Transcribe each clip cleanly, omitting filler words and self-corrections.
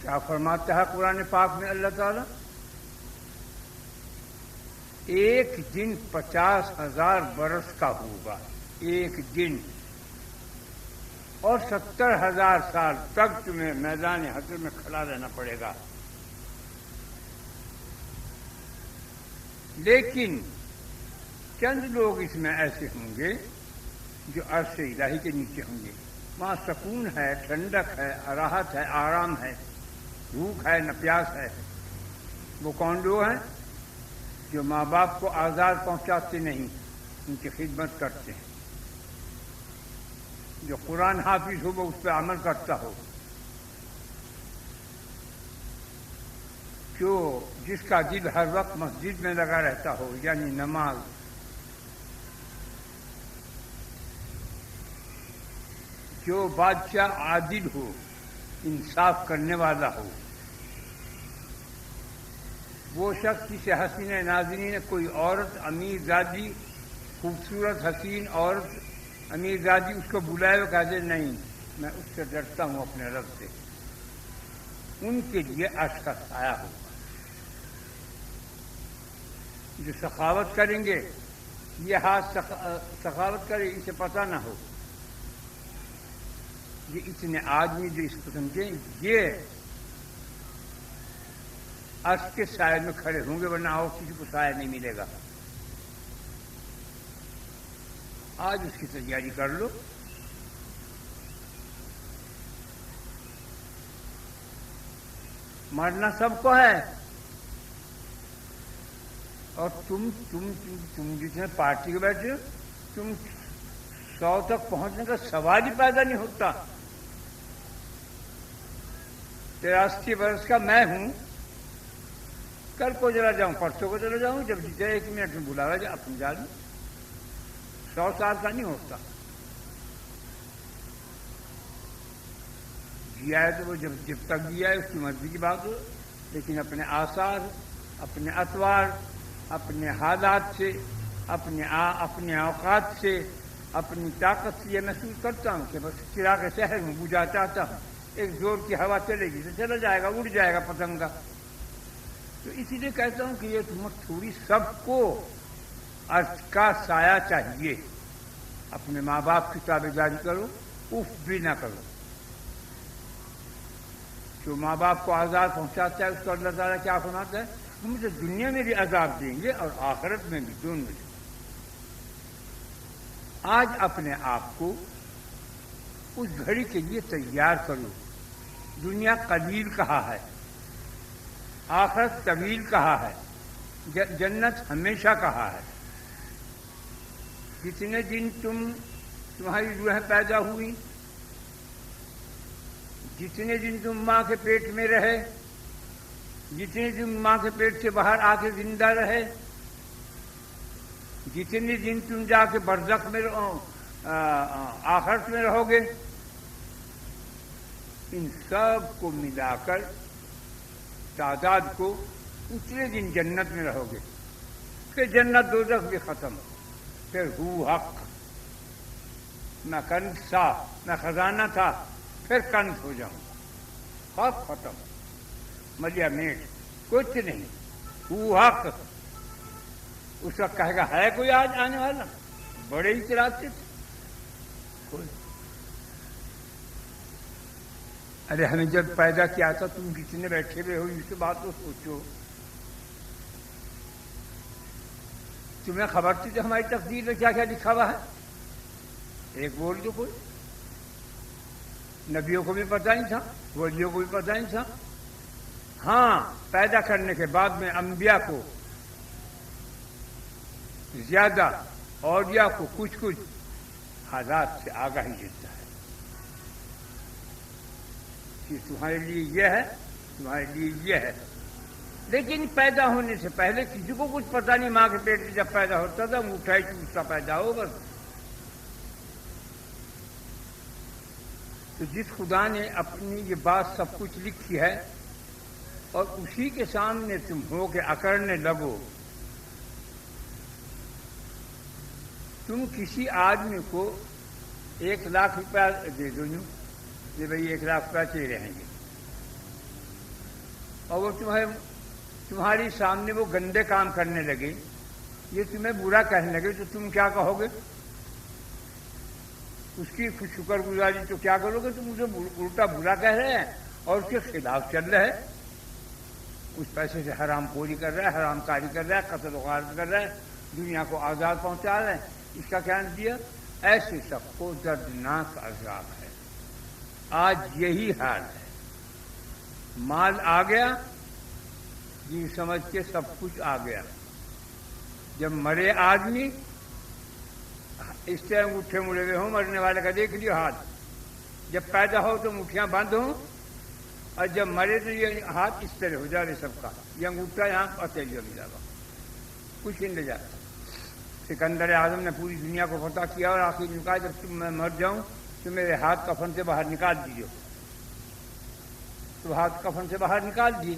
کیا فرماتا ہے قرآن پاک میں اللہ تعالیٰ؟ ایک دن 50,000 برس کا ہوگا، ایک دن، اور 70,000 سال تک تمہیں میدان حشر میں کھڑا رہنا پڑے گا۔ لیکن چند لوگ اس میں ایسے ہوں گے جو عرش الہی کے نیچے ہوں گے، وہاں سکون ہے، ٹھنڈک ہے، راحت ہے، آرام ہے، بھوک ہے، نہ پیاس ہے۔ وہ کون لوگ ہیں؟ جو ماں باپ کو آزاد پہنچاتے نہیں، ان کی خدمت کرتے ہیں، جو قرآن حافظ ہو وہ اس پہ عمل کرتا ہو، جو جس کا دل ہر وقت مسجد میں لگا رہتا ہو، یعنی نماز، جو بادشاہ عادل ہو، انصاف کرنے والا ہو، وہ شخص جسے حسین ناظرین کوئی عورت امیر زادی، خوبصورت حسین عورت امیر زادی اس کو بلائے وہ کہتے نہیں میں اس سے ڈرتا ہوں اپنے رب سے، ان کے لیے عرش کا سایہ ہوگا۔ جو سخاوت کریں گے، یہ ہاتھ سخاوت کرے اسے پتہ نہ ہو، یہ اتنے آدمی جو اس قسم کے یہ عرش کے سائے میں کھڑے ہوں گے، ورنہ اور کسی کو سایہ نہیں ملے گا۔ آج اس کی تیاری کر لو۔ مرنا سب کو ہے، اور تم جتنے پارٹی کے بیٹھے ہو، تم 100 تک پہنچنے کا سوال ہی پیدا نہیں ہوتا۔ 83 برس کا میں ہوں، کل کو چلا جاؤں، پرسوں کو چلا جاؤں، جب جیتے 1 منٹ میں بلاوا جائے اپنی جا لوں۔ 100 سال کا نہیں ہوتا۔ جیا ہے تو وہ جب تک جیا ہے اس کی مرضی کی بات ہو، لیکن اپنے آثار، اپنے اطوار، اپنے حالات سے، اپنے اوقات سے، اپنی طاقت سے یہ محسوس کرتا ہوں کہ بس چراغ شہر میں بجھا چاہتا ہوں، ایک زور کی ہوا چلے گی تو چلا جائے گا، اڑ جائے گا پتنگا۔ تو اسی لیے کہتا ہوں کہ یہ تم تھوڑی سب کو عرش کا سایہ چاہیے۔ اپنے ماں باپ کی تابعداری کرو، اف بھی نہ کرو۔ جو ماں باپ کو عذاب پہنچاتا ہے اس کو اللہ تعالیٰ کیا فرماتا ہے؟ مجھے دنیا میں بھی عذاب دیں گے اور آخرت میں بھی، دونوں میں۔ آج اپنے آپ کو اس گھڑی کے لیے تیار کرو۔ دنیا قلیل کہا ہے، آخرت طویل کہا ہے، جنت ہمیشہ کہا ہے۔ جتنے دن تمہاری روحیں پیدا ہوئی، جتنے دن تم ماں کے پیٹ میں رہے، جتنے دن ماں کے پیٹ سے باہر آ کے زندہ رہے، جتنے دن تم جا کے برزخ میں آخرت میں رہو گے، ان سب کو ملا کر تعداد کو اتنے دن جنت میں رہو گے، پھر جنت دوزخ بھی ختم، پھر ہو حق، نہ کنز تھا نہ خزانہ تھا، پھر کنز ہو جاؤں، حق ختم، ملیا میٹ، کچھ نہیں، ہو حق۔ اس وقت کہے گا ہے کوئی آج آنے والا؟ بڑے ہی چلاتے تھے کوئی۔ ارے ہمیں جب پیدا کیا تھا تم کتنے بیٹھے ہوئے ہو، اس بات کو سوچو۔ تمہیں خبر تھی کہ ہماری تقدیر میں کیا کیا لکھا ہوا ہے؟ ایک بول دو کوئی۔ نبیوں کو بھی پتہ نہیں تھا، ولیوں کو بھی پتہ نہیں تھا۔ ہاں، پیدا کرنے کے بعد میں انبیاء کو زیادہ، اولیاء کو کچھ حالات سے آگاہی دیتا ہے کہ تمہارے لیے یہ ہے، تمہارے لیے یہ ہے۔ لیکن پیدا ہونے سے پہلے کسی کو کچھ پتہ نہیں، ماں کے پیٹ سے جب پیدا ہوتا تھا انگوٹھا ہی چوستا پیدا ہو بس۔ تو جس خدا نے اپنی یہ بات سب کچھ لکھی ہے اور اسی کے سامنے تم ہو کے اکڑنے لگو، تم کسی آدمی کو 1 لاکھ روپیہ دے دو، یہ بھائی 1 لاکھ روپیہ چاہیے رہیں گے، اور وہ تمہاری سامنے وہ گندے کام کرنے لگے، یہ تمہیں برا کہنے لگے، تو تم کیا کہو گے؟ اس کی شکر گزاری تو کیا کرو گے؟ تم اسے الٹا برا کہہ رہے ہیں اور اس کے خلاف چل رہے ہیں، اس پیسے سے حرام خوری کر رہا ہے، حرام کاری کر رہا ہے، قتل و غارت کر رہا ہے، دنیا کو آزاد پہنچا رہے ہیں۔ اس کا کیا نتیجہ؟ ایسے سب کو دردناک عذاب ہے۔ آج یہی حال ہے، مال آ گیا جی سمجھ کے سب کچھ آ گیا۔ جب مرے آدمی اس طرح انگوٹھے مڑے ہوئے ہوں، مرنے والے کا دیکھ لیو ہاتھ، جب پیدا ہو تو مٹھیاں بند ہوں، اور جب مرے تو یہ ہاتھ اس طرح ہو جا رہے سب کا، یہ انگوٹھا یہاں اتیلی ہو جائے گا، کچھ نہیں لے جاتا۔ سکندر اعظم نے پوری دنیا کو فتح کیا اور آخر میں کہا جب میں مر جاؤں تو میرے ہاتھ کفن سے باہر نکال دیجیے، تو ہاتھ کفن سے باہر نکال دیے۔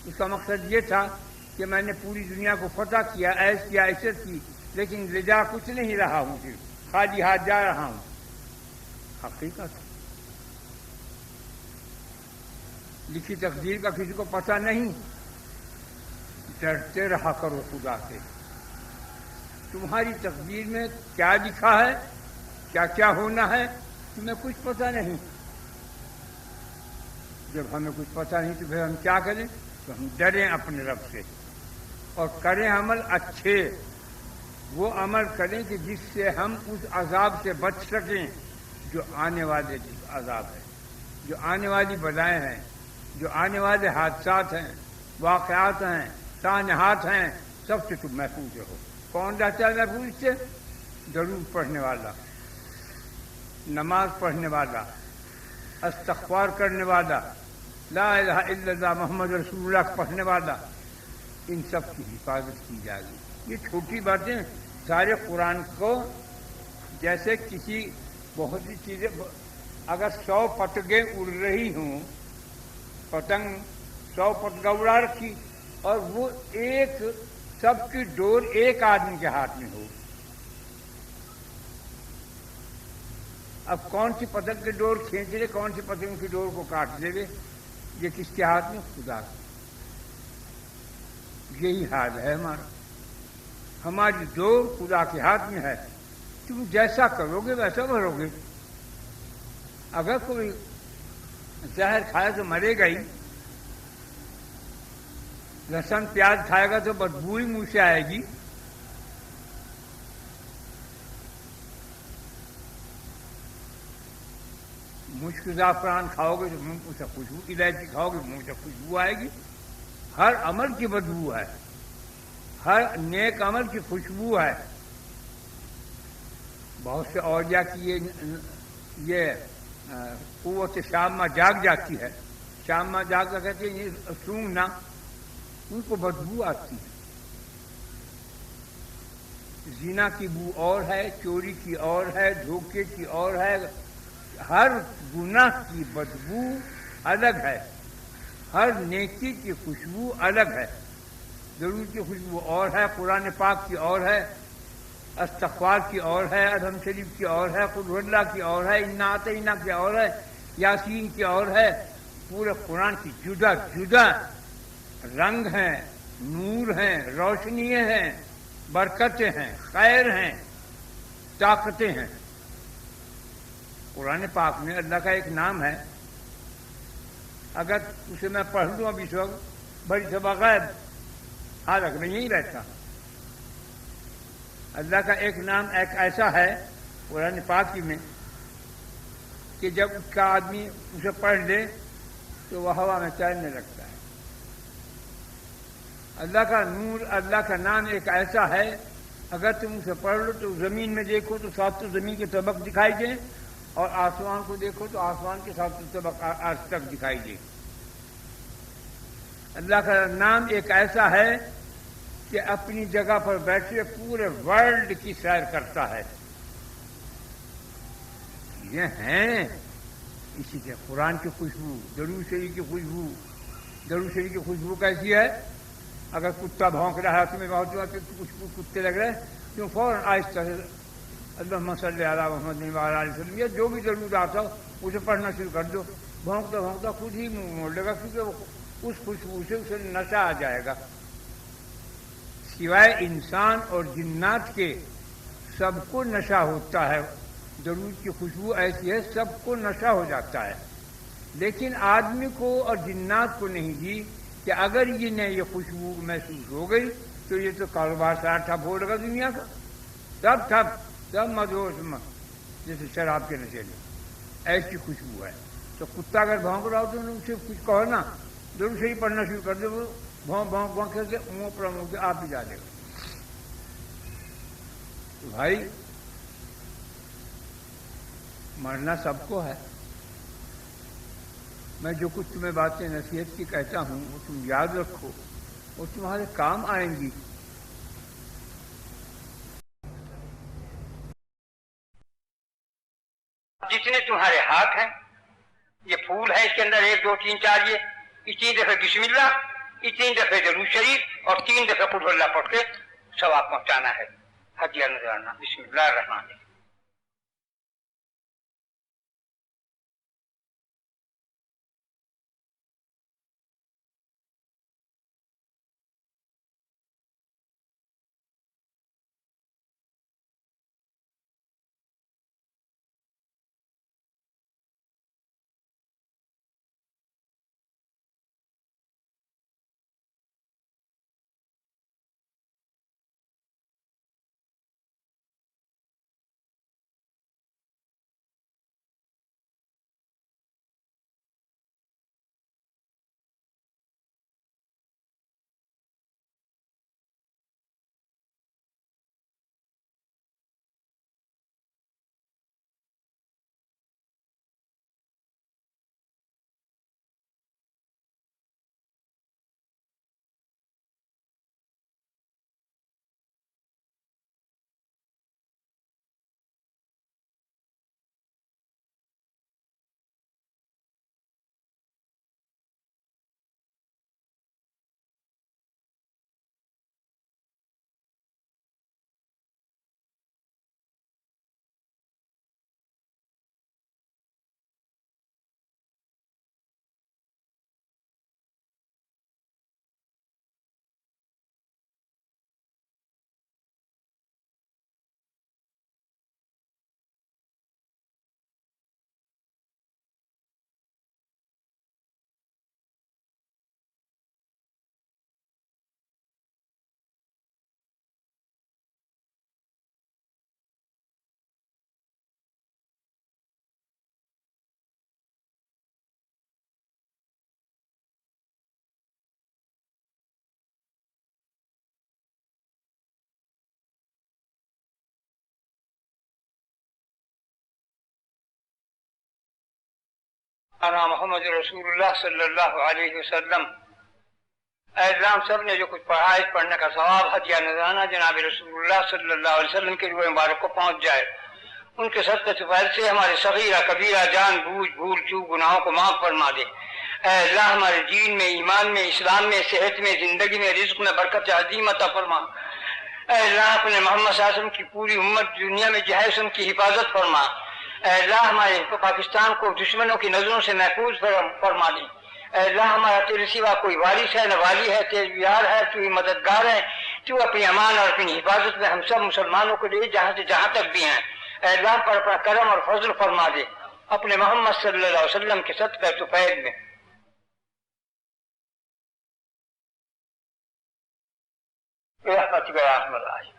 اس کا مقصد یہ تھا کہ میں نے پوری دنیا کو فتح کیا، ایش کیا، عزت کی، لیکن رجا کچھ نہیں رہا ہوں، صرف خالی ہاتھ جا رہا ہوں۔ حقیقت لکھی تقدیر کا کسی کو پتہ نہیں، ڈرتے رہا کرو خدا سے۔ تمہاری تقدیر میں کیا لکھا ہے، کیا کیا ہونا ہے، تمہیں کچھ پتہ نہیں۔ جب ہمیں کچھ پتہ نہیں تو پھر ہم کیا کریں؟ تو ہم ڈریں اپنے رب سے اور کریں عمل اچھے، وہ عمل کریں کہ جس سے ہم اس عذاب سے بچ سکیں جو آنے والے عذاب ہے، جو آنے والی بلائیں ہیں، جو آنے والے حادثات ہیں، واقعات ہیں، سانحات ہیں، سب سے تم محفوظ ہو۔ کون رہتا ہے محفوظ سے؟ درود پڑھنے والا، نماز پڑھنے والا، استغفار کرنے والا، لا الہ الا اللہ محمد رسول اللہ پڑھنے والا، ان سب کی حفاظت کی جائے گی۔ یہ چھوٹی باتیں سارے قرآن کو، جیسے کسی بہت سی چیزیں، اگر 100 پتنگیں اڑ رہی ہوں، پتنگ 100 پتنگیں اڑا رکھی اور وہ ایک سب کی ڈور ایک آدمی کے ہاتھ میں ہو، اب کون سی پتنگ کی ڈور کھینچ لے، کون سی پتنگ کی ڈور کو کاٹ دے گے؟ یہ کس کے ہاتھ میں؟ خدا کے۔ یہی حال ہے ہمارا، ہماری ڈور خدا کے ہاتھ میں ہے، تم جیسا کرو گے ویسا بھرو گے۔ اگر کوئی زہر کھائے تو مرے گا ہی، لہسن پیاز کھائے گا تو بدبو ہی منہ سے آئے گی۔ مشک زعفران کھاؤ گے تو منہ سے خوشبو، الائچی کھاؤ گے منہ سے خوشبو آئے گی۔ ہر عمل کی بدبو ہے، ہر نیک عمل کی خوشبو ہے۔ بہت سے اولیاء کی یہ قوت شامہ جاگ جاتی ہے، شامہ جاگ کر کہتے ہیں یہ سونگنا، ان کو بدبو آتی ہے۔ زنا کی بو اور ہے، چوری کی اور ہے، دھوکے کی اور ہے، ہر گناہ کی بدبو الگ ہے، ہر نیکی کی خوشبو الگ ہے۔ ضرور کی خوشبو اور ہے، قرآن پاک کی اور ہے، استغفار کی اور ہے، ادھم شریف کی اور ہے، قل هو اللہ کی اور ہے، انا اعطینا کی اور ہے، یاسین کی اور ہے۔ پورے قرآن کی جدا جدا رنگ ہیں، نور ہیں، روشنیاں ہیں، برکتیں ہیں، خیر ہیں، طاقتیں ہیں۔ قرآن پاک میں اللہ کا ایک نام ہے، اگر اسے میں پڑھ لوں اب اس وقت بڑی سبا غائب، حالانکہ میں یہیں رہتا۔ اللہ کا ایک نام ایک ایسا ہے قرآن پاک میں کہ جب اس کا آدمی اسے پڑھ لے تو وہ ہوا میں تیرنے لگتا ہے۔ اللہ کا نور، اللہ کا نام ایک ایسا ہے، اگر تم اسے پڑھ لو تو زمین میں دیکھو تو ساتوں زمین کے طبق دکھائی دیں، اور آسمان کو دیکھو تو آسمان کے ساتوں طبق آج تک دکھائی دے۔ اللہ کا نام ایک ایسا ہے کہ اپنی جگہ پر بیٹھے پورے ورلڈ کی سیر کرتا ہے۔ یہ ہیں اسی سے قرآن کی خوشبو، درود شریف کی خوشبو۔ درود شریف کی خوشبو کیسی ہے؟ اگر کتا بھونک رہا ہے تمہیں بہت خوشبو کتے لگ رہے تم فوراً آہستہ سے اللہم صلی علی محمد وعلی آلہ وسلم یا جو بھی درود آتا ہو اسے پڑھنا شروع کر دو، بھونکتا بھونکتا خود ہی منہ موڑ لے گا، کیونکہ وہ اس خوشبو سے اسے نشہ آ جائے گا. سوائے انسان اور جنات کے سب کو نشہ ہوتا ہے. درود کی خوشبو ایسی ہے سب کو نشہ ہو جاتا ہے، لیکن آدمی کو اور جنات کو نہیں دی کہ اگر یہ خوشبو محسوس ہو گئی تو یہ تو کاروبار سارا ٹھپ ہو لگا دنیا کا، سب ٹھپ، سب مدہوش جیسے شراب کے نشے میں. ایسی خوشبو ہے. تو کتا اگر بھونک رہا ہو تو اسے کچھ کہو نا، درود شریف پڑھنا شروع کر دے، وہ بھونک بھونک بھونک کر کے منہ پر منہ کے آپ ہی جا دے گا. تو بھائی مرنا سب کو ہے. میں جو کچھ تمہیں باتیں نصیحت کی کہتا ہوں وہ تم یاد رکھو، وہ تمہارے کام آئیں گی. جتنے تمہارے ہاتھ ہیں یہ پھول ہے، اس کے اندر 1 2 3 4 یہ 3 دفعہ بسم اللہ، 3 دفعہ درود شریف اور 3 دفعہ قل اللہ پڑھ کے ثواب پہنچانا ہے. ہدیہ نذرانہ. بسم اللہ الرحمن الرحیم. انا محمد رسول اللہ صلی اللہ علیہ وسلم. اے اللہ ہم سب نے جو کچھ پڑھا ہے پڑھنے کا ثواب ہدیہ نذرانہ جناب رسول اللہ صلی اللہ علیہ وسلم کے روح مبارک کو پہنچ جائے. ان کے صدقے سے فضل سے ہمارے صغیرہ کبیرہ جان بوجھ بھول چوک گناہوں کو معاف فرما دے. اے اللہ ہمارے دین میں، ایمان میں، اسلام میں، صحت میں، زندگی میں، رزق میں برکت عظیم عطا فرما. اے اللہ اپنے محمد صلی اللہ علیہ وسلم کی پوری امت دنیا میں جو ہے ان کی حفاظت فرما. اے اللہ ہمارے پاکستان کو دشمنوں کی نظروں سے محفوظ فرما دے. اے اللہ ہمارا تیرے سوا کوئی وارث ہے نہ والی ہے، تیرے یار ہے، تو ہی مددگار ہے. تو اپنی امان اور اپنی حفاظت میں ہم سب مسلمانوں کو لے جہاں سے جہاں تک بھی ہیں. اے اللہ پر اپنا کرم اور فضل فرما دے اپنے محمد صلی اللہ علیہ وسلم کے صدقہ طفیل میں. برحمتک یا ارحم الراحمین.